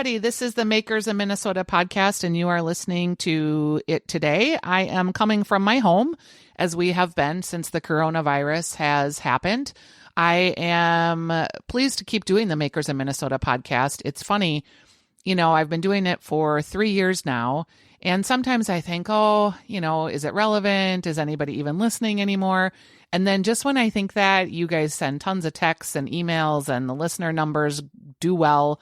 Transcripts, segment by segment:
everybody. This is the Makers in Minnesota podcast, and you are listening to it today. I am coming from my home, as we have been since the coronavirus has happened. I am pleased to keep doing the Makers in Minnesota podcast. It's funny, I've been doing it for 3 years now, and sometimes I think, is it relevant? Is anybody even listening anymore? And then just when I think that, you guys send tons of texts and emails, and the listener numbers do well.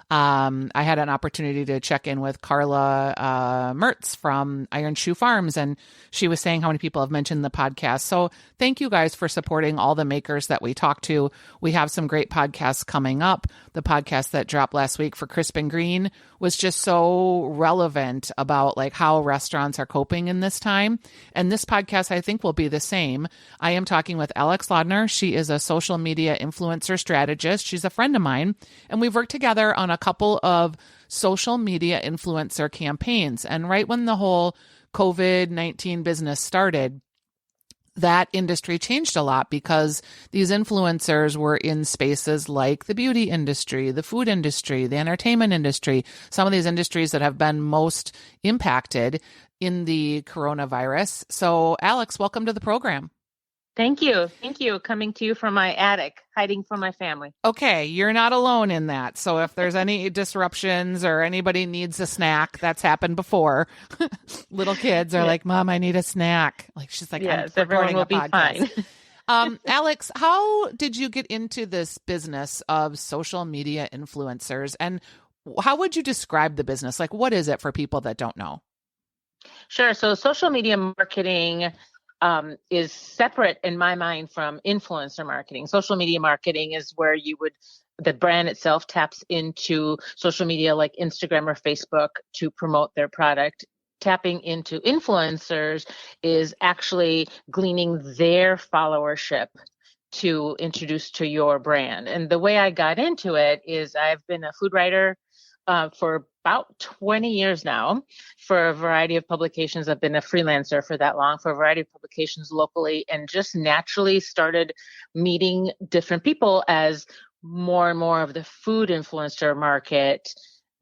I had an opportunity to check in with Carla Mertz from Iron Shoe Farms, and she was saying how many people have mentioned the podcast. So thank you guys for supporting all the makers that we talk to. We have some great podcasts coming up. The podcast that dropped last week for Crisp and Green was just so relevant about like how restaurants are coping in this time. And this podcast, I think, will be the same. I am talking with Alex Lodner. She is a social media influencer strategist. She's a friend of mine, and we've worked together on a couple of social media influencer campaigns. And right when the whole COVID-19 business started, that industry changed a lot because these influencers were in spaces like the beauty industry, the food industry, the entertainment industry, some of these industries that have been most impacted in the coronavirus. So, Alex, welcome to the program. Thank you. Thank you. Coming to you from my attic, hiding from my family. Okay, you're not alone in that. So if there's any disruptions or anybody needs a snack, that's happened before. Little kids are like, "Mom, I need a snack." Like she's like, "Yes, I'm everyone will be fine." Alex, how did you get into this business of social media influencers, and how would you describe the business? Like, what is it for people that don't know? Sure. So social media marketing is separate in my mind from influencer marketing. Social media marketing is where the brand itself taps into social media like Instagram or Facebook to promote their product. Tapping into influencers is actually gleaning their followership to introduce to your brand. And the way I got into it is I've been a food writer for about 20 years now for a variety of publications. I've been a freelancer for that long for a variety of publications locally, and just naturally started meeting different people as more and more of the food influencer market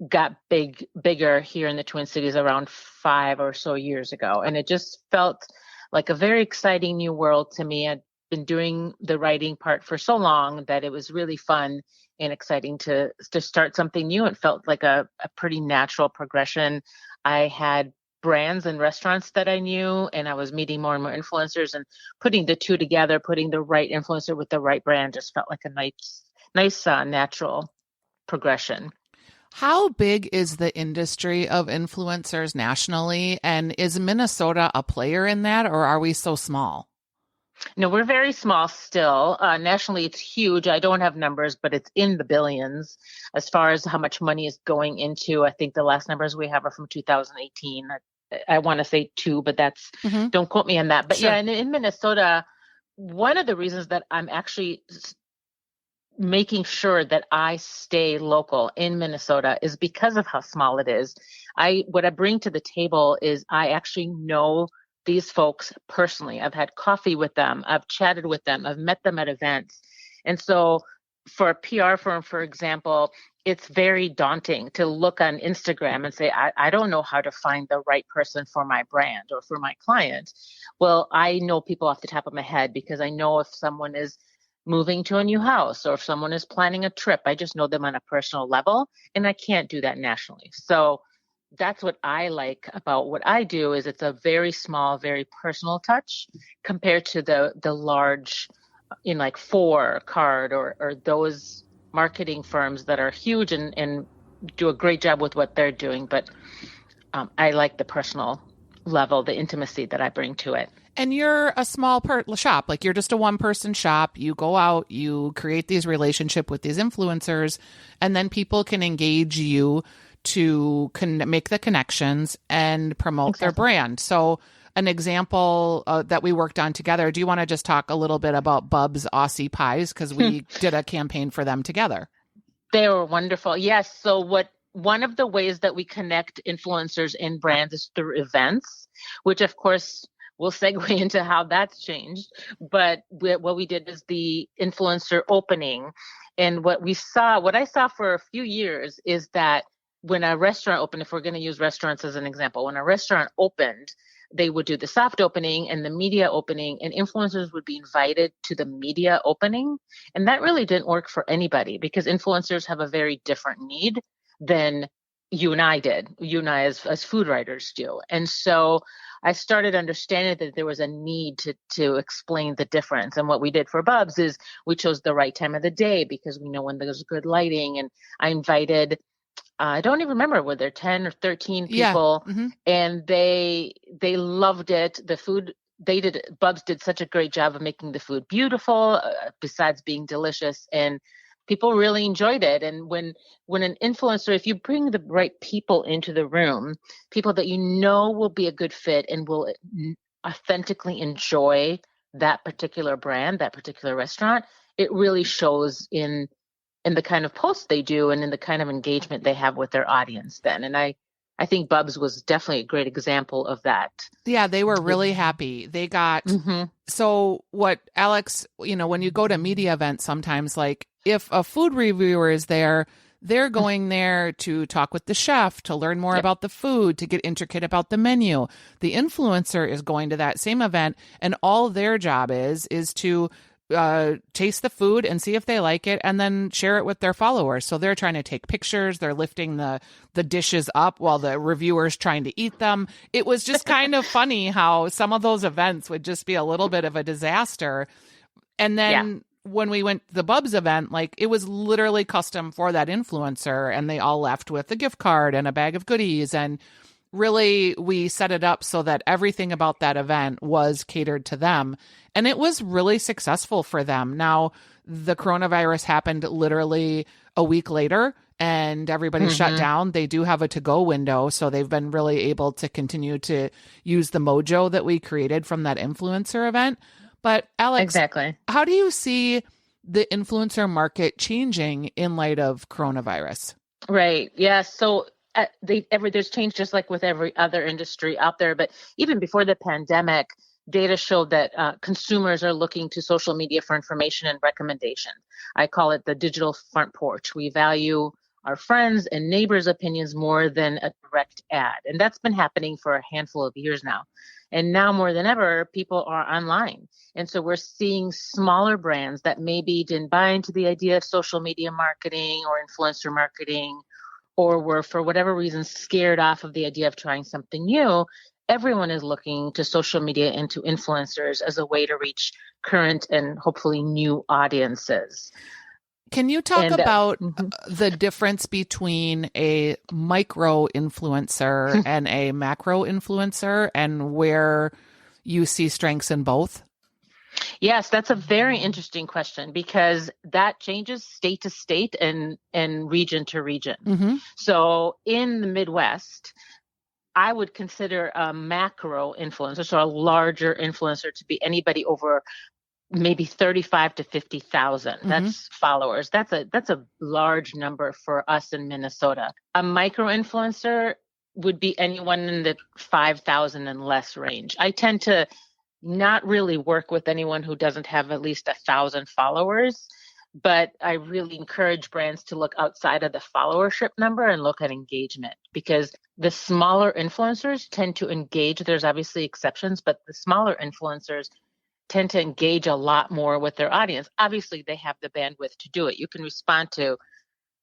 got bigger here in the Twin Cities around 5 or so years ago. And it just felt like a very exciting new world to me. I'd been doing the writing part for so long that it was really fun and exciting to start something new. It felt like a pretty natural progression. I had brands and restaurants that I knew, and I was meeting more and more influencers, and putting the two together, putting the right influencer with the right brand just felt like a nice natural progression. How big is the industry of influencers nationally? And is Minnesota a player in that, or are we so small? No, we're very small still. Nationally, it's huge. I don't have numbers, but it's in the billions as far as how much money is going into. I think the last numbers we have are from 2018. I want to say 2, but don't quote me on that. But sure. Yeah, and in Minnesota, one of the reasons that I'm actually making sure that I stay local in Minnesota is because of how small it is. What I bring to the table is I actually know these folks personally. I've had coffee with them. I've chatted with them. I've met them at events. And so for a PR firm, for example, it's very daunting to look on Instagram and say, I don't know how to find the right person for my brand or for my client. Well, I know people off the top of my head because I know if someone is moving to a new house or if someone is planning a trip, I just know them on a personal level, and I can't do that nationally. So that's what I like about what I do is it's a very small, very personal touch compared to the large in like Card or those marketing firms that are huge and do a great job with what they're doing. But I like the personal level, the intimacy that I bring to it. And you're a small shop, like you're just a one-person shop. You go out, you create these relationships with these influencers, and then people can engage you to make the connections and promote their brand. So an example that we worked on together, do you want to just talk a little bit about Bub's Aussie Pies? Because we did a campaign for them together. They were wonderful. Yes. So one of the ways that we connect influencers and brands is through events, which of course we'll segue into how that's changed. But what we did is the influencer opening. And what I saw for a few years is that when a restaurant opened, if we're going to use restaurants as an example, when a restaurant opened, they would do the soft opening and the media opening, and influencers would be invited to the media opening. And that really didn't work for anybody because influencers have a very different need than you and I did, you and I as food writers do. And so I started understanding that there was a need to explain the difference. And what we did for Bubs is we chose the right time of the day because we know when there's good lighting. And I invited, I don't even remember, were there 10 or 13 Yeah. people? Hmm. And they loved it. The food, Bubs did such a great job of making the food beautiful, besides being delicious. And people really enjoyed it. And when an influencer, if you bring the right people into the room, people that you know will be a good fit and will authentically enjoy that particular brand, that particular restaurant, it really shows in the kind of posts they do and in the kind of engagement they have with their audience then. And I think Bubs was definitely a great example of that. Yeah, they were really happy. They got, Mm-hmm. so what Alex, when you go to media events, sometimes like if a food reviewer is there, they're going there to talk with the chef, to learn more Yep. about the food, to get intricate about the menu. The influencer is going to that same event, and all their job is to taste the food and see if they like it and then share it with their followers. So they're trying to take pictures, they're lifting the dishes up while the reviewer's trying to eat them. It was just kind of funny how some of those events would just be a little bit of a disaster. And then when we went to the Bubs event, like it was literally custom for that influencer, and they all left with a gift card and a bag of goodies. And really, we set it up so that everything about that event was catered to them. And it was really successful for them. Now, the coronavirus happened literally a week later and everybody shut down. They do have a to-go window, so they've been really able to continue to use the mojo that we created from that influencer event. But Alex, Exactly. how do you see the influencer market changing in light of coronavirus? Right. Yeah. So there's change just like with every other industry out there. But even before the pandemic, data showed that consumers are looking to social media for information and recommendation. I call it the digital front porch. We value our friends and neighbors' opinions more than a direct ad. And that's been happening for a handful of years now. And now more than ever, people are online. And so we're seeing smaller brands that maybe didn't buy into the idea of social media marketing or influencer marketing, or were for whatever reason scared off of the idea of trying something new. Everyone is looking to social media and to influencers as a way to reach current and hopefully new audiences. Can you talk And about the difference between a micro influencer and a macro influencer, and where you see strengths in both? Yes, that's a very interesting question because that changes state to state and region to region. Mm-hmm. So in the Midwest, I would consider a macro influencer, so a larger influencer, to be anybody over maybe 35 to 50,000. That's followers. That's a large number for us in Minnesota. A micro influencer would be anyone in the 5,000 and less range. I tend to not really work with anyone who doesn't have at least 1,000 followers, but I really encourage brands to look outside of the followership number and look at engagement, because the smaller influencers tend to engage. There's obviously exceptions, but the smaller influencers tend to engage a lot more with their audience. Obviously, they have the bandwidth to do it. You can respond to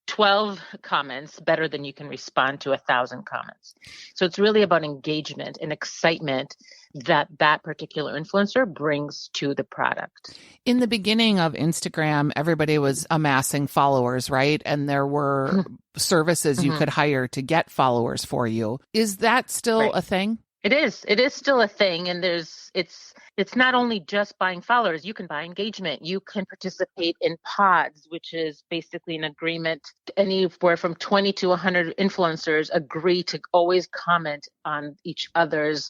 12 comments better than you can respond to 1,000 comments. So it's really about engagement and excitement that particular influencer brings to the product. In the beginning of Instagram, everybody was amassing followers, right? And there were services you could hire to get followers for you. Is that still a thing? It is. It is still a thing. And it's not only just buying followers. You can buy engagement. You can participate in pods, which is basically an agreement. Anywhere from 20 to 100 influencers agree to always comment on each other's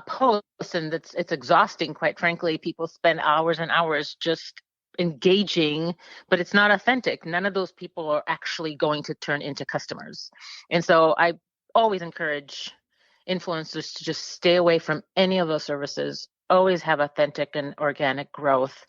posts. And it's exhausting, quite frankly. People spend hours and hours just engaging, but it's not authentic. None of those people are actually going to turn into customers. And so I always encourage influencers to just stay away from any of those services. Always have authentic and organic growth.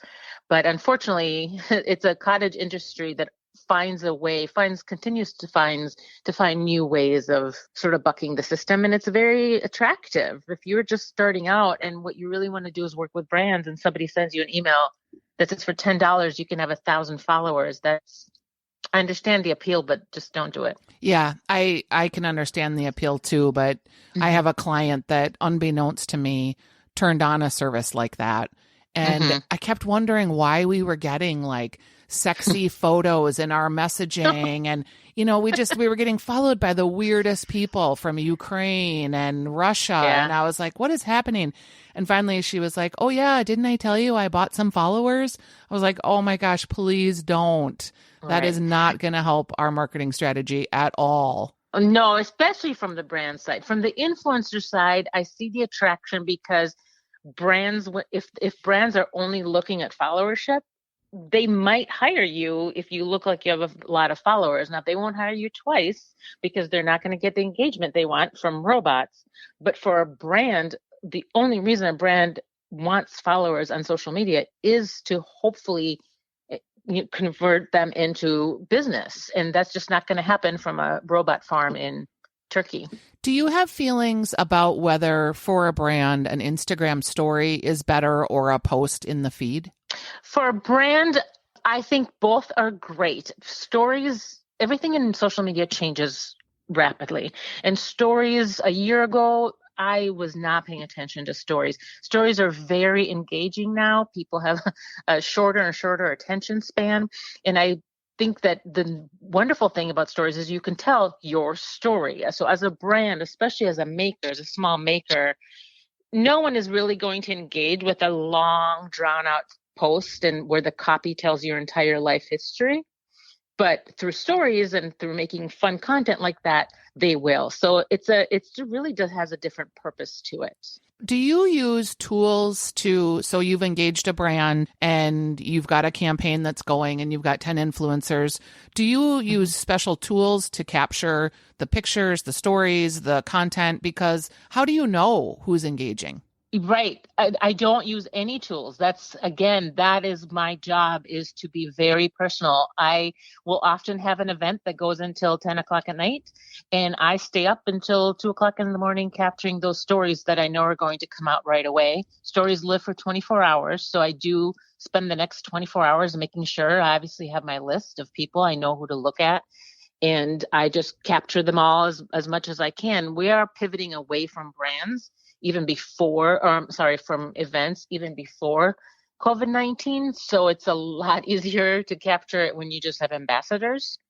But unfortunately, it's a cottage industry that continues to find new ways of sort of bucking the system. And it's very attractive. If you're just starting out and what you really want to do is work with brands and somebody sends you an email that says for $10, you can have 1,000 followers. I understand the appeal, but just don't do it. Yeah, I can understand the appeal too, but I have a client that, unbeknownst to me, turned on a service like that. And I kept wondering why we were getting like sexy photos in our messaging. And, we were getting followed by the weirdest people from Ukraine and Russia. Yeah. And I was like, what is happening? And finally she was like, oh yeah, didn't I tell you I bought some followers? I was like, oh my gosh, please don't. That is not going to help our marketing strategy at all. No, especially from the brand side. From the influencer side, I see the attraction because brands, if brands are only looking at followership, they might hire you if you look like you have a lot of followers. Now, they won't hire you twice because they're not going to get the engagement they want from robots. But for a brand, the only reason a brand wants followers on social media is to hopefully convert them into business. And that's just not going to happen from a robot farm in Turkey. Do you have feelings about whether for a brand an Instagram story is better or a post in the feed? For a brand, I think both are great. Stories, everything in social media changes rapidly. And stories a year ago, I was not paying attention to stories. Stories are very engaging now. People have a shorter and shorter attention span. And I think that the wonderful thing about stories is you can tell your story. So as a brand, especially as a maker, as a small maker, no one is really going to engage with a long, drawn out post and where the copy tells your entire life history. But through stories and through making fun content like that, they will. So it really does has a different purpose to it. Do you use tools so you've engaged a brand and you've got a campaign that's going and you've got 10 influencers. Do you use special tools to capture the pictures, the stories, the content? Because how do you know who's engaging? Right. I don't use any tools. That is my job, is to be very personal. I will often have an event that goes until 10 o'clock at night, and I stay up until 2 o'clock in the morning capturing those stories that I know are going to come out right away. Stories live for 24 hours, so I do spend the next 24 hours making sure I obviously have my list of people I know who to look at. And I just capture them all as much as I can. We are pivoting away from brands from events even before COVID-19. So it's a lot easier to capture it when you just have ambassadors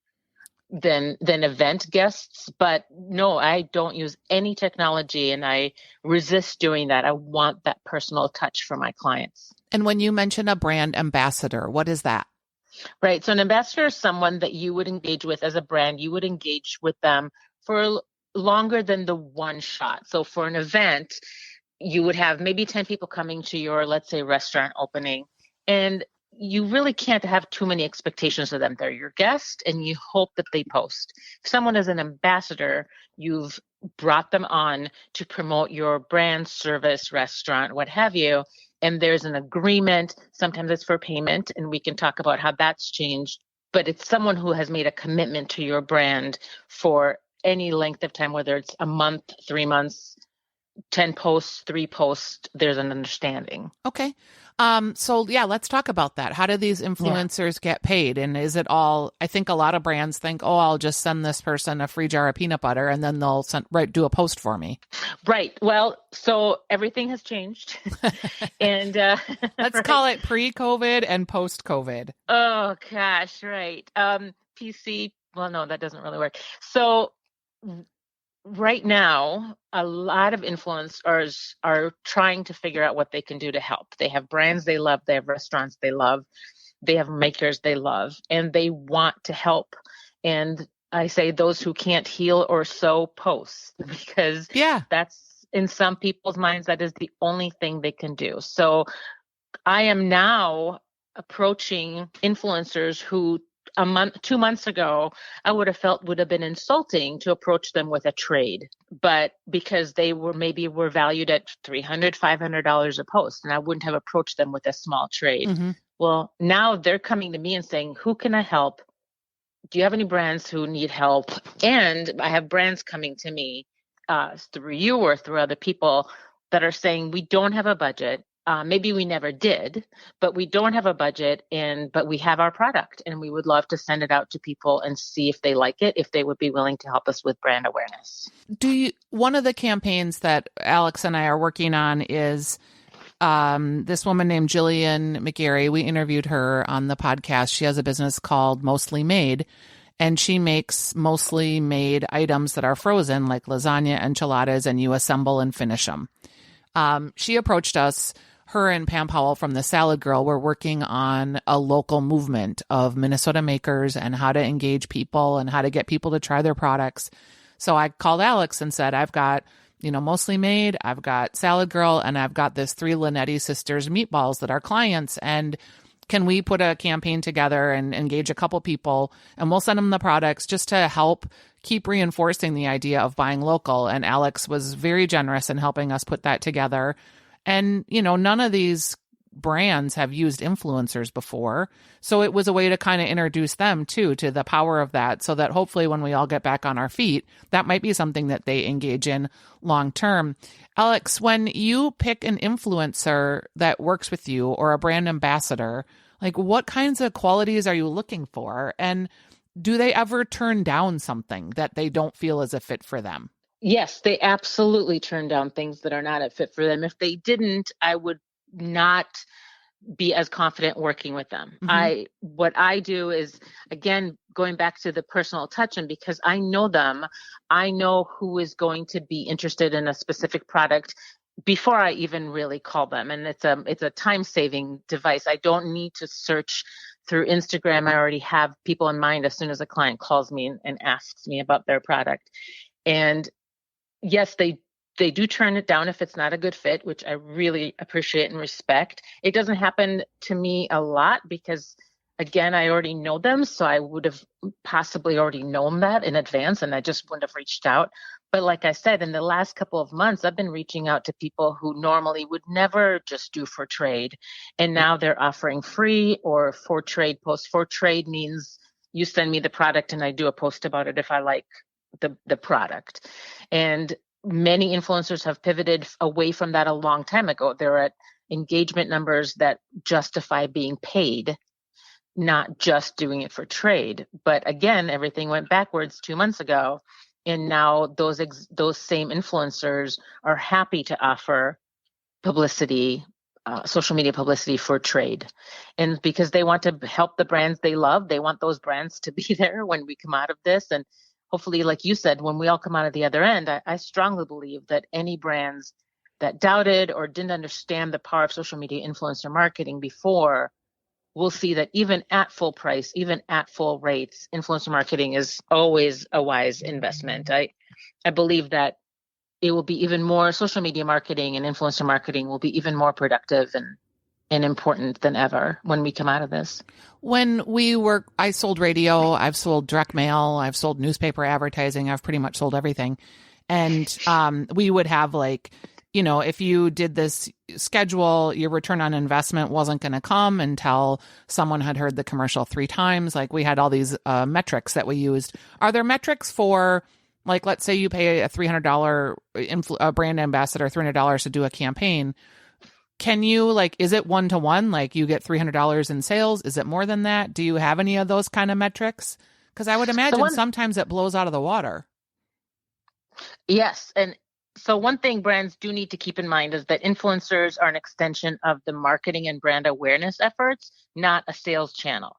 than event guests. But no, I don't use any technology, and I resist doing that. I want that personal touch for my clients. And when you mention a brand ambassador, what is that? Right. So an ambassador is someone that you would engage with as a brand. You would engage with them for longer than the one shot. So for an event, you would have maybe 10 people coming to your, let's say, restaurant opening, and you really can't have too many expectations of them. They're your guest, and you hope that they post. If someone is an ambassador, you've brought them on to promote your brand, service, restaurant, what have you, and there's an agreement. Sometimes it's for payment, and we can talk about how that's changed, but it's someone who has made a commitment to your brand for any length of time, whether it's a month, 3 months, 10 posts, 3 posts, there's an understanding. Okay. Let's talk about that. How do these influencers get paid? And is it all, I think a lot of brands think, oh, I'll just send this person a free jar of peanut butter and then they'll do a post for me. Right. Well, so everything has changed. And let's call it pre-COVID and post-COVID. Oh, gosh. Right. PC. Well, no, that doesn't really work. So right now, a lot of influencers are trying to figure out what they can do to help. They have brands they love, they have restaurants they love, they have makers they love, and they want to help. And I say those who can't heal or sew posts, because that's, in some people's minds, that is the only thing they can do. So I am now approaching influencers who 2 months ago, I would have felt would have been insulting to approach them with a trade, but because they were valued at $300, $500 a post, and I wouldn't have approached them with a small trade. Mm-hmm. Well, now they're coming to me and saying, who can I help do you have any brands who need help? And I have brands coming to me through you or through other people that are saying, we don't have a budget. Maybe we never did, but we don't have a budget, but we have our product and we would love to send it out to people and see if they like it, if they would be willing to help us with brand awareness. One of the campaigns that Alex and I are working on is this woman named Jillian McGarry. We interviewed her on the podcast. She has a business called Mostly Made, and she makes mostly made items that are frozen, like lasagna, enchiladas, and you assemble and finish them. She approached us. Her and Pam Powell from the Salad Girl were working on a local movement of Minnesota makers and how to engage people and how to get people to try their products. So I called Alex and said, I've got, Mostly Made, I've got Salad Girl, and I've got this 3 Linetti Sisters meatballs that are clients. And can we put a campaign together and engage a couple people, and we'll send them the products just to help keep reinforcing the idea of buying local. And Alex was very generous in helping us put that together. And, none of these brands have used influencers before. So it was a way to kind of introduce them too to the power of that, so that hopefully when we all get back on our feet, that might be something that they engage in long term. Alex, when you pick an influencer that works with you or a brand ambassador, like what kinds of qualities are you looking for? And do they ever turn down something that they don't feel is a fit for them? Yes, they absolutely turn down things that are not a fit for them. If they didn't, I would not be as confident working with them. Mm-hmm. What I do is, again, going back to the personal touch, and because I know them, I know who is going to be interested in a specific product before I even really call them. And it's a time-saving device. I don't need to search through Instagram. I already have people in mind as soon as a client calls me and asks me about their product. And yes, they do turn it down if it's not a good fit, which I really appreciate and respect. It doesn't happen to me a lot because, again, I already know them. So I would have possibly already known that in advance and I just wouldn't have reached out. But like I said, in the last couple of months, I've been reaching out to people who normally would never just do for trade. And now they're offering free or for trade posts. For trade means you send me the product and I do a post about it if I like the product. And many influencers have pivoted away from that a long time ago. They're at engagement numbers that justify being paid, not just doing it for trade. But again, everything went backwards 2 months ago. And now those same influencers are happy to offer publicity, social media publicity for trade. And because they want to help the brands they love, they want those brands to be there when we come out of this. And hopefully, like you said, when we all come out of the other end, I strongly believe that any brands that doubted or didn't understand the power of social media influencer marketing before will see that even at full price, even at full rates, influencer marketing is always a wise investment. I believe that it will be even more, social media marketing and influencer marketing will be even more productive and important than ever when we come out of this. I sold radio, I've sold direct mail, I've sold newspaper advertising, I've pretty much sold everything. And we would have if you did this schedule, your return on investment wasn't going to come until someone had heard the commercial 3 times. Like we had all these metrics that we used. Are there metrics for, like, let's say you pay a $300 brand ambassador $300 to do a campaign? Can you, is it 1-to-1? Like you get $300 in sales? Is it more than that? Do you have any of those kind of metrics? Because I would imagine sometimes it blows out of the water. Yes. And so one thing brands do need to keep in mind is that influencers are an extension of the marketing and brand awareness efforts, not a sales channel.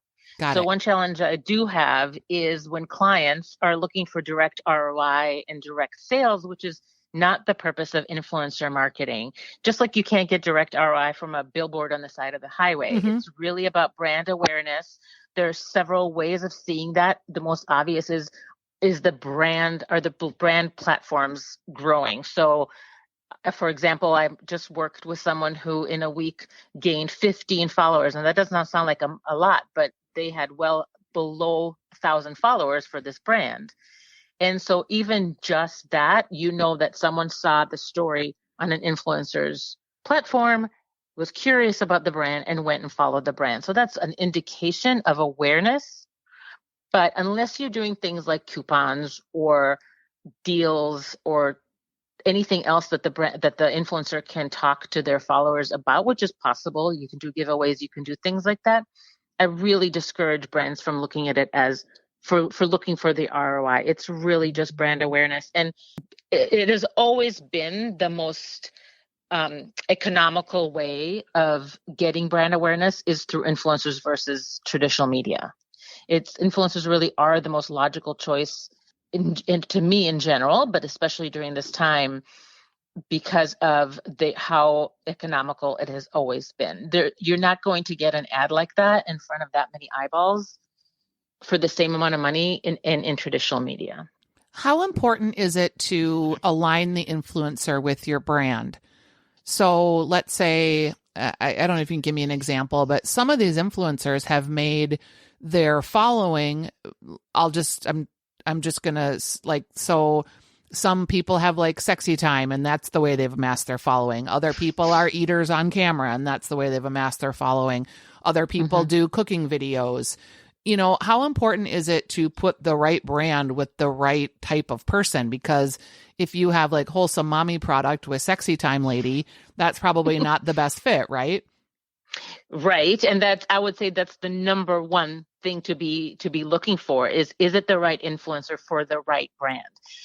So one challenge I do have is when clients are looking for direct ROI and direct sales, which is not the purpose of influencer marketing. Just like you can't get direct ROI from a billboard on the side of the highway. Mm-hmm. It's really about brand awareness. There's several ways of seeing that. The most obvious is the brand platforms growing. So for example, I just worked with someone who in a week gained 15 followers, and that does not sound like a lot, but they had well below 1,000 followers for this brand. And so even just that, that someone saw the story on an influencer's platform, was curious about the brand, and went and followed the brand. So that's an indication of awareness. But unless you're doing things like coupons or deals or anything else that the influencer can talk to their followers about, which is possible, you can do giveaways, you can do things like that. I really discourage brands from looking at it as for looking for the ROI. It's really just brand awareness, and it has always been the most economical way of getting brand awareness is through influencers versus traditional media. It's influencers really are the most logical choice to me in general, but especially during this time because of how economical it has always been. You're not going to get an ad like that in front of that many eyeballs for the same amount of money in traditional media. How important is it to align the influencer with your brand? So let's say, I don't know if you can give me an example, but some of these influencers have made their following, I'm just gonna so some people have like sexy time and that's the way they've amassed their following. Other people are eaters on camera and that's the way they've amassed their following. Other people do cooking videos. How important is it to put the right brand with the right type of person? Because if you have like wholesome mommy product with sexy time lady, that's probably not the best fit, right? Right. And I would say that's the number one thing to be looking for is it the right influencer for the right brand?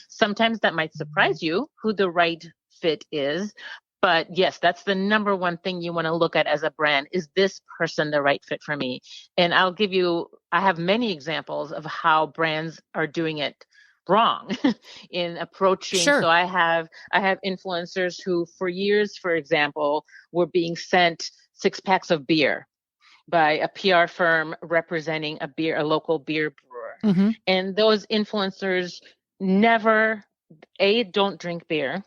Sometimes that might surprise you who the right fit is. But yes, that's the number one thing you want to look at as a brand. Is this person the right fit for me? And I have many examples of how brands are doing it wrong in approaching. Sure. So I have influencers who for years, for example, were being sent 6 packs of beer by a PR firm representing a local beer brewer. Mm-hmm. And those influencers never, A, don't drink beer,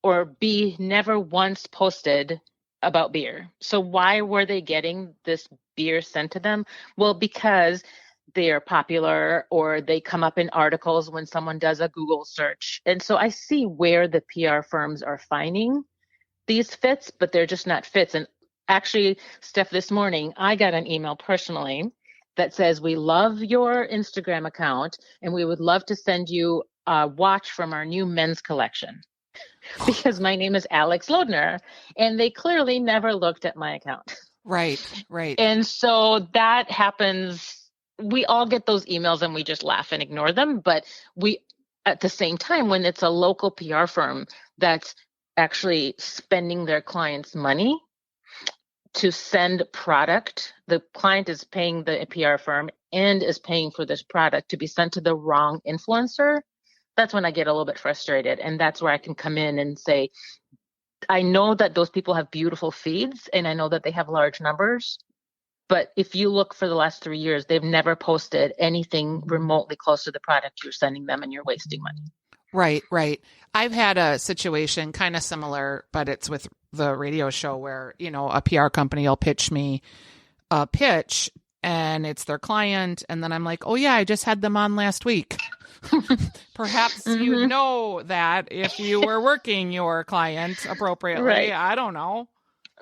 or B, never once posted about beer. So why were they getting this beer sent to them? Well, because they're popular or they come up in articles when someone does a Google search. And so I see where the PR firms are finding these fits, but they're just not fits. And actually, Steph, this morning, I got an email personally that says, we love your Instagram account and we would love to send you a watch from our new men's collection. Because my name is Alex Lodner, and they clearly never looked at my account. Right. And so that happens. We all get those emails and we just laugh and ignore them. But at the same time, when it's a local PR firm that's actually spending their clients' money to send product, the client is paying the PR firm and is paying for this product to be sent to the wrong influencer. That's when I get a little bit frustrated. And that's where I can come in and say, I know that those people have beautiful feeds and I know that they have large numbers. But if you look for the last 3 years, they've never posted anything remotely close to the product you're sending them and you're wasting money. Right. I've had a situation kind of similar, but it's with the radio show where, a PR company will pitch me a pitch and it's their client. And then I'm like, oh yeah, I just had them on last week. Perhaps you'd know that if you were working your client appropriately. Right. I don't know.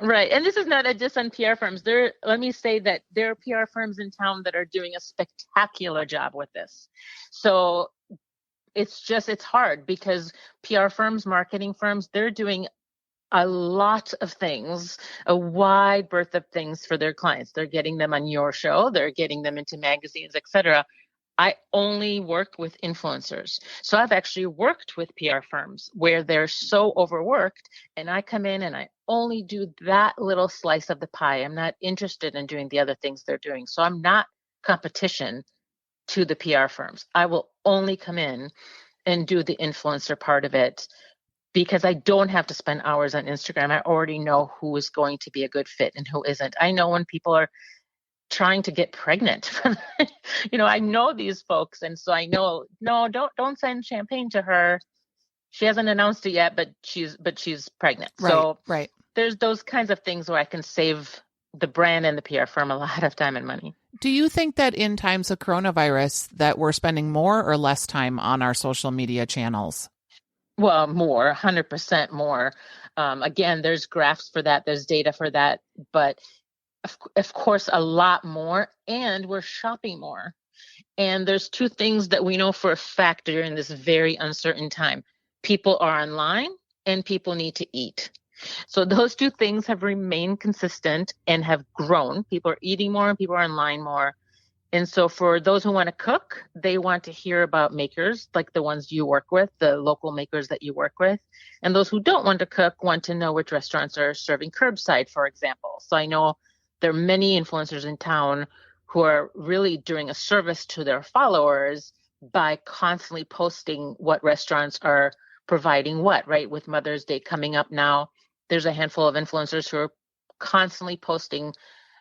Right. And this is not just on PR firms. Let me say that there are PR firms in town that are doing a spectacular job with this. So it's hard because PR firms, marketing firms, they're doing a lot of things, a wide berth of things for their clients. They're getting them on your show. They're getting them into magazines, etc. I only work with influencers. So I've actually worked with PR firms where they're so overworked and I come in and I only do that little slice of the pie. I'm not interested in doing the other things they're doing. So I'm not competition to the PR firms. I will only come in and do the influencer part of it because I don't have to spend hours on Instagram. I already know who is going to be a good fit and who isn't. I know when people are trying to get pregnant. I know these folks. And so I know, no, don't send champagne to her. She hasn't announced it yet, but she's pregnant. Right, so right. There's those kinds of things where I can save the brand and the PR firm a lot of time and money. Do you think that in times of coronavirus that we're spending more or less time on our social media channels? Well, more, 100% more. Again, there's graphs for that. There's data for that. But of course, a lot more. And we're shopping more. And there's two things that we know for a fact during this very uncertain time. People are online and people need to eat. So those two things have remained consistent and have grown. People are eating more and people are online more. And so for those who want to cook, they want to hear about makers like the ones you work with, the local makers that you work with. And those who don't want to cook want to know which restaurants are serving curbside, for example. So I know there are many influencers in town who are really doing a service to their followers by constantly posting what restaurants are providing what, right? With Mother's Day coming up now, there's a handful of influencers who are constantly posting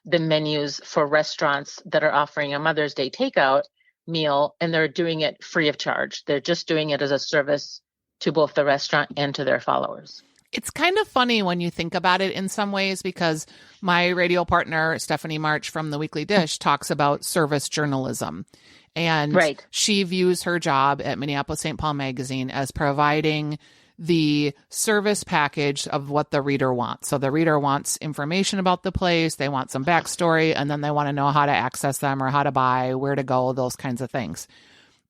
the menus for restaurants that are offering a Mother's Day takeout meal, and they're doing it free of charge. They're just doing it as a service to both the restaurant and to their followers. It's kind of funny when you think about it in some ways, because my radio partner, Stephanie March from The Weekly Dish, talks about service journalism. And Right. she views her job at Minneapolis St. Paul Magazine as providing the service package of what the reader wants. So the reader wants information about the place, they want some backstory, and then they want to know how to access them or how to buy, where to go, those kinds of things.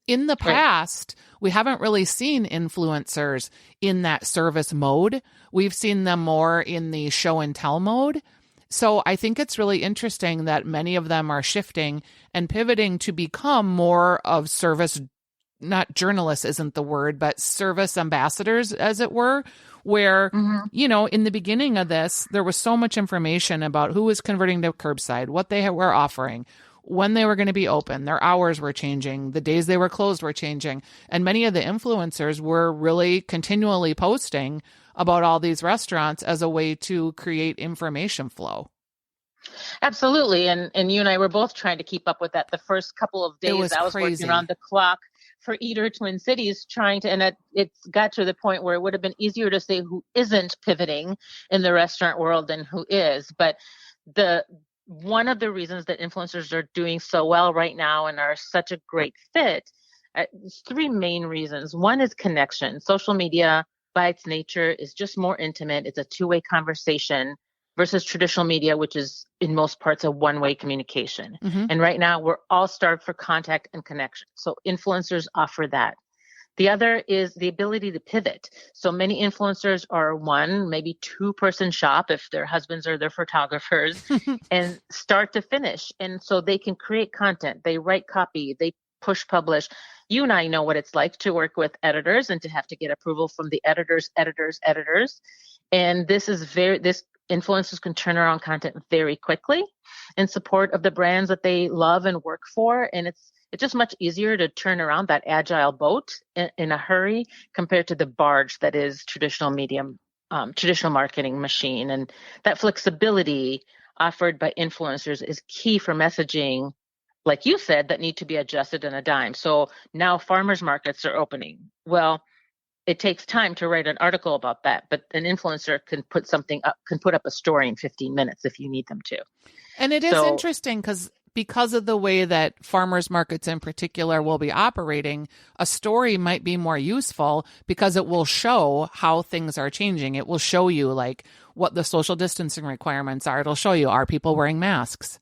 In the past, we haven't really seen influencers in that service mode. We've seen them more in the show and tell mode. So I think it's really interesting that many of them are shifting and pivoting to become more of service, not journalists isn't the word, but service ambassadors, as it were, where, you know, in the beginning of this, there was so much information about who was converting to curbside, what they were offering, when they were going to be open, their hours were changing, the days they were closed were changing. And many of the influencers were really continually posting about all these restaurants as a way to create information flow. Absolutely. And you and I were both trying to keep up with that. The first couple of days I was crazy. working around the clock for Eater Twin Cities and it got to the point where it would have been easier to say who isn't pivoting in the restaurant world than who is. But one of the reasons that influencers are doing so well right now and are such a great fit, there's three main reasons. One is connection. Social media, by its nature, is just more intimate. It's a two-way conversation versus traditional media, which is in most parts a one-way communication. And right now, we're all starved for contact and connection. So influencers offer that. The other is the ability to pivot. So many influencers are one, maybe two-person shop if their husbands are their photographers, and start to finish. And so they can create content, they write copy, they push publish. You and I know what it's like to work with editors and to have to get approval from the editors. And this influencers can turn around content very quickly in support of the brands that they love and work for. And it's just much easier to turn around that agile boat in a hurry compared to the barge that is traditional marketing machine. And that flexibility offered by influencers is key for messaging, like you said, that need to be adjusted on a dime. So now farmers markets are opening. Well, it takes time to write an article about that, but an influencer can put up a story in 15 minutes if you need them to. And it is interesting because of the way that farmers markets in particular will be operating, a story might be more useful because it will show how things are changing. It will show you like what the social distancing requirements are. It'll show you, are people wearing masks?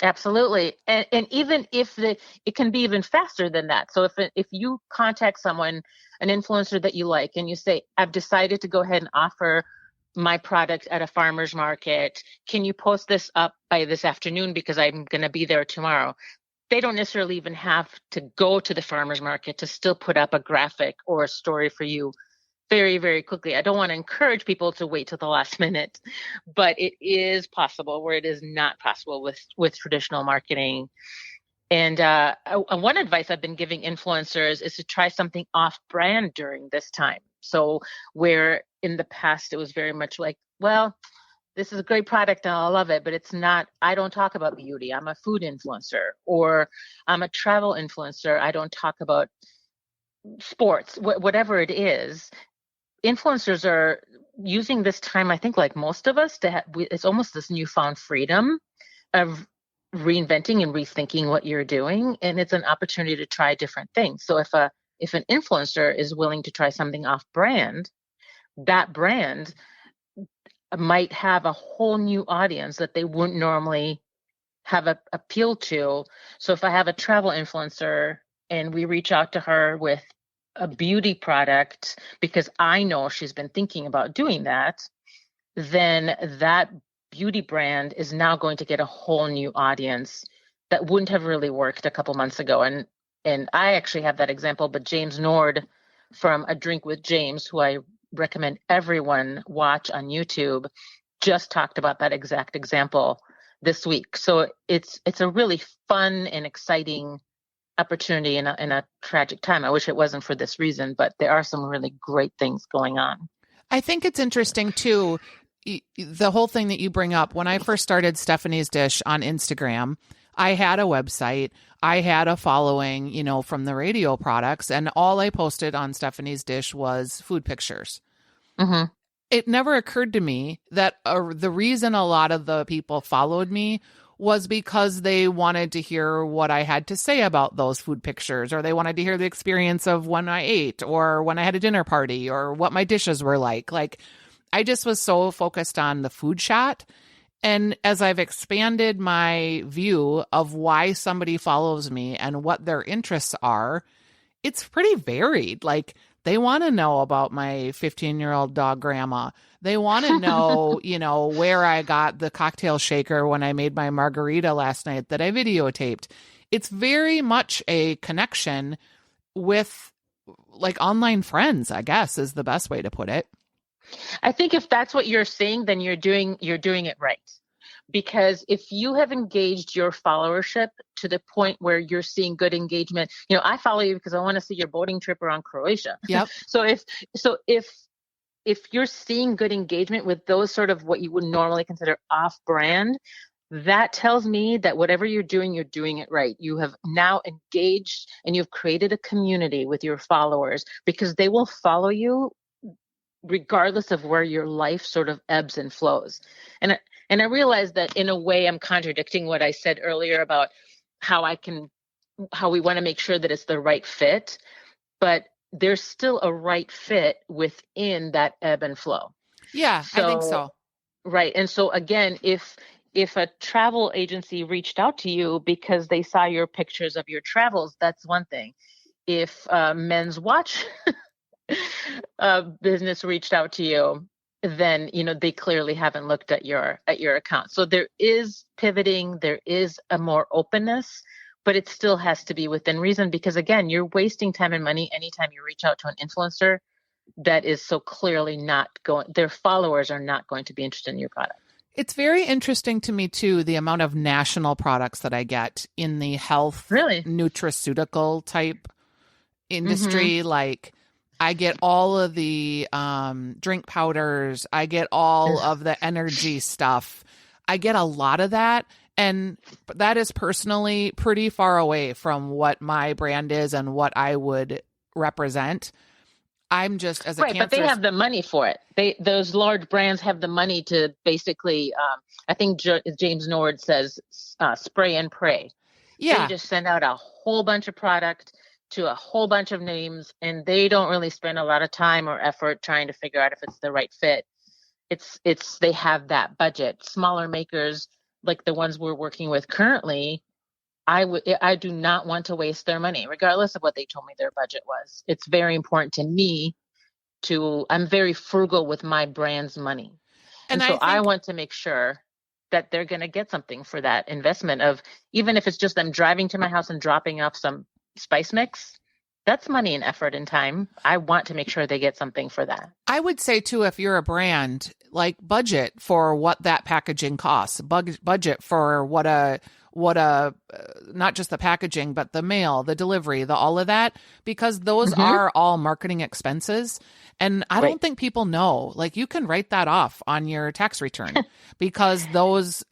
Absolutely. And even if it can be even faster than that. So if you contact someone, an influencer that you like, and you say, I've decided to go ahead and offer my product at a farmer's market. Can you post this up by this afternoon because I'm going to be there tomorrow? They don't necessarily even have to go to the farmer's market to still put up a graphic or a story for you very, very quickly. I don't want to encourage people to wait till the last minute, but it is possible where it is not possible with traditional marketing. And one advice I've been giving influencers is to try something off-brand during this time. So where in the past it was very much like, well, this is a great product and I love it, but it's not, I don't talk about beauty. I'm a food influencer, or I'm a travel influencer. I don't talk about sports, whatever it is. Influencers are using this time, I think, like most of us, it's almost this newfound freedom of reinventing and rethinking what you're doing, and it's an opportunity to try different things. So if an influencer is willing to try something off brand, that brand might have a whole new audience that they wouldn't normally have appealed to. So if I have a travel influencer and we reach out to her with a beauty product because I know she's been thinking about doing that, then that beauty brand is now going to get a whole new audience that wouldn't have really worked a couple months ago. And I actually have that example, but James Nord from A Drink with James, who I recommend everyone watch on YouTube, just talked about that exact example this week. So it's a really fun and exciting opportunity in a tragic time. I wish it wasn't for this reason, but there are some really great things going on. I think it's interesting too, the whole thing that you bring up. When I first started Stephanie's Dish on Instagram, I had a website, I had a following, from the radio products, and all I posted on Stephanie's Dish was food pictures. Mm-hmm. It never occurred to me that the reason a lot of the people followed me was because they wanted to hear what I had to say about those food pictures, or they wanted to hear the experience of when I ate, or when I had a dinner party, or what my dishes were like. Like, I just was so focused on the food shot. And as I've expanded my view of why somebody follows me and what their interests are, it's pretty varied. Like, they want to know about my 15-year-old dog grandma. They want to know, where I got the cocktail shaker when I made my margarita last night that I videotaped. It's very much a connection with like online friends, I guess, is the best way to put it. I think if that's what you're saying, then you're doing it right. Because if you have engaged your followership to the point where you're seeing good engagement, I follow you because I want to see your boating trip around Croatia. Yep. So if you're seeing good engagement with those sort of what you would normally consider off-brand, that tells me that whatever you're doing it right. You have now engaged and you've created a community with your followers, because they will follow you regardless of where your life sort of ebbs and flows. And I realize that in a way I'm contradicting what I said earlier about how we want to make sure that it's the right fit, but there's still a right fit within that ebb and flow. Yeah, I think so. Right. And so again, if a travel agency reached out to you because they saw your pictures of your travels, that's one thing. If men's watch business reached out to you, then they clearly haven't looked at your account. So there is pivoting, there is a more openness, but it still has to be within reason, because again, you're wasting time and money anytime you reach out to an influencer that is so clearly not going, their followers are not going to be interested in your product. It's very interesting to me too, the amount of national products that I get in the health, nutraceutical type industry. Mm-hmm. Like, I get all of the drink powders. I get all of the energy stuff. I get a lot of that. And that is personally pretty far away from what my brand is and what I would represent. I'm just, as a right, but they have the money for it. Those large brands have the money to basically, I think James Nord says, spray and pray. Yeah. They just send out a whole bunch of product to a whole bunch of names, and they don't really spend a lot of time or effort trying to figure out if it's the right fit. They have that budget. Smaller makers like the ones we're working with currently, I do not want to waste their money, regardless of what they told me their budget was. It's very important to me I'm very frugal with my brand's money. And so I want to make sure that they're going to get something for that investment of, even if it's just them driving to my house and dropping off some spice mix, that's money and effort and time. I want to make sure they get something for that. I would say too, if you're a brand, like, budget for what that packaging costs, budget for what a not just the packaging, but the mail, the delivery, all of that, because those are all marketing expenses. And I don't think people know, like, you can write that off on your tax return because those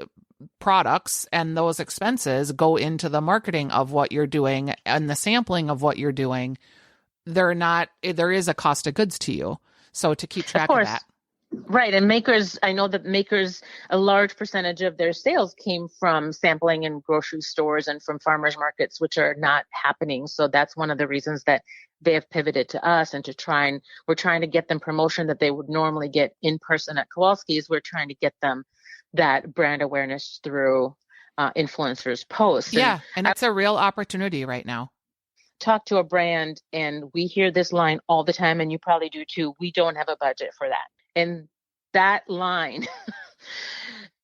products and those expenses go into the marketing of what you're doing and the sampling of what you're doing. There is a cost of goods to you. So to keep track of that. Right. And I know that makers, a large percentage of their sales came from sampling in grocery stores and from farmers markets, which are not happening. So that's one of the reasons that they have pivoted to us, and we're trying to get them promotion that they would normally get in person at Kowalski's. We're trying to get them that brand awareness through influencers' posts. And Yeah. And it's a real opportunity right now. talk to a brand and we hear this line all the time, and you probably do too: we don't have a budget for that. And that line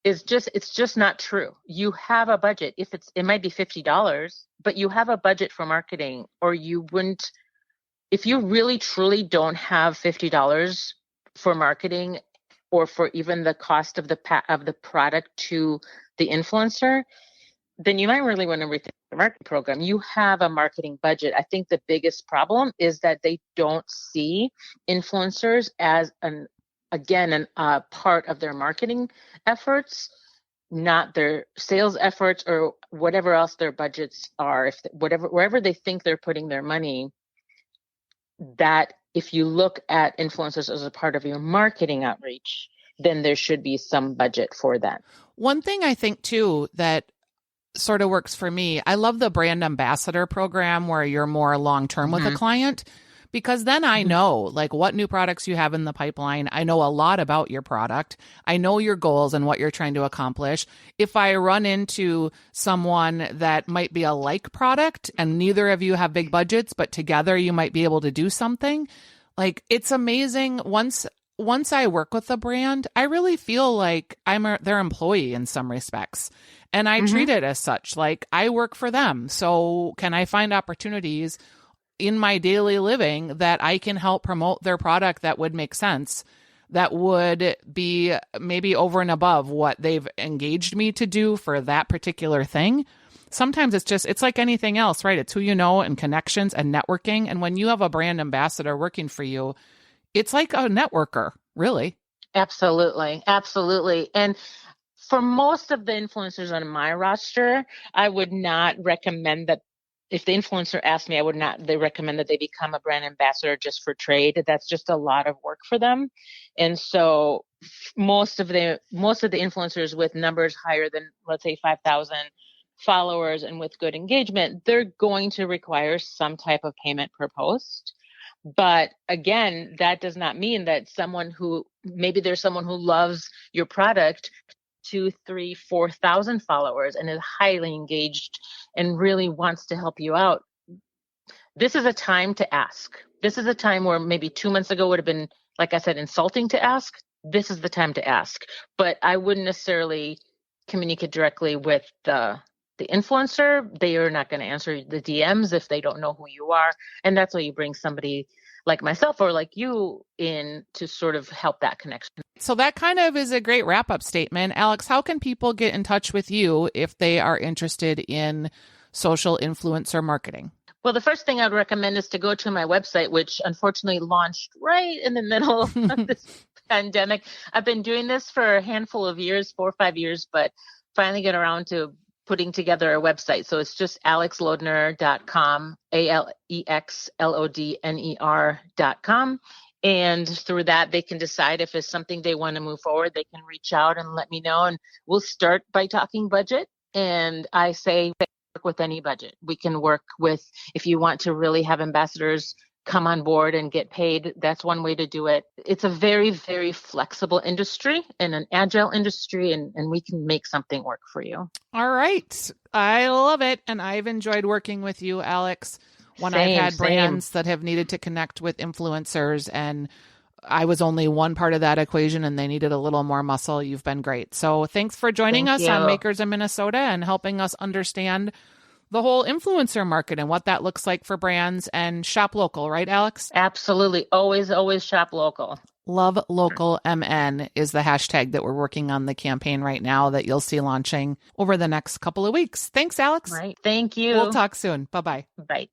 it's just not true. You have a budget. It might be $50, but you have a budget for marketing, or you wouldn't. If you really truly don't have $50 for marketing, or for even the cost of the product to the influencer, then you might really want to rethink the marketing program. You have a marketing budget. I think the biggest problem is that they don't see influencers as a part of their marketing efforts, not their sales efforts or whatever else their budgets are. Wherever they think they're putting their money, that if you look at influencers as a part of your marketing outreach, then there should be some budget for that. One thing I think too that sort of works for me, I love the brand ambassador program where you're more long-term with a client, because then I know like what new products you have in the pipeline. I know a lot about your product. I know your goals and what you're trying to accomplish. If I run into someone that might be a like product and neither of you have big budgets, but together you might be able to do something, like it's amazing. Once I work with a brand, I really feel like I'm their employee in some respects. And I treat it as such, like I work for them. So can I find opportunities in my daily living that I can help promote their product that would make sense, that would be maybe over and above what they've engaged me to do for that particular thing? Sometimes it's like anything else, right? It's who you know and connections and networking. And when you have a brand ambassador working for you, it's like a networker, really. Absolutely. Absolutely. And for most of the influencers on my roster, I would not recommend that. If the influencer asked me, I would not recommend that they become a brand ambassador just for trade. That's just a lot of work for them. And so most of the influencers with numbers higher than, let's say, 5,000 followers and with good engagement, they're going to require some type of payment per post. But again, that does not mean that there's someone who loves your product, 2, 3, 4,000 followers and is highly engaged and really wants to help you out. This is a time to ask. This is a time where maybe 2 months ago would have been, like I said, insulting to ask. This is the time to ask. But I wouldn't necessarily communicate directly with the influencer. They are not going to answer the DMs if they don't know who you are. And that's why you bring somebody like myself or like you in to sort of help that connection. So that kind of is a great wrap-up statement. Alex, how can people get in touch with you if they are interested in social influencer marketing? Well, the first thing I'd recommend is to go to my website, which unfortunately launched right in the middle of this pandemic. I've been doing this for a handful of years, 4 or 5 years, but finally get around to putting together a website. So it's just alexlodner.com, ALEXLODNER.com. And through that, they can decide if it's something they want to move forward. They can reach out and let me know. And we'll start by talking budget. And I say work with any budget. We can work with, if you want to really have ambassadors come on board and get paid, that's one way to do it. It's a very, very flexible industry and an agile industry, and we can make something work for you. All right. I love it. And I've enjoyed working with you, Alex. When I've had brands that have needed to connect with influencers and I was only one part of that equation and they needed a little more muscle, you've been great. So thanks for joining us on Makers in Minnesota and helping us understand the whole influencer market and what that looks like for brands, and shop local, right, Alex? Absolutely. Always, always shop local. Love Local MN is the hashtag that we're working on the campaign right now that you'll see launching over the next couple of weeks. Thanks, Alex. Right. Thank you. We'll talk soon. Bye-bye. Bye.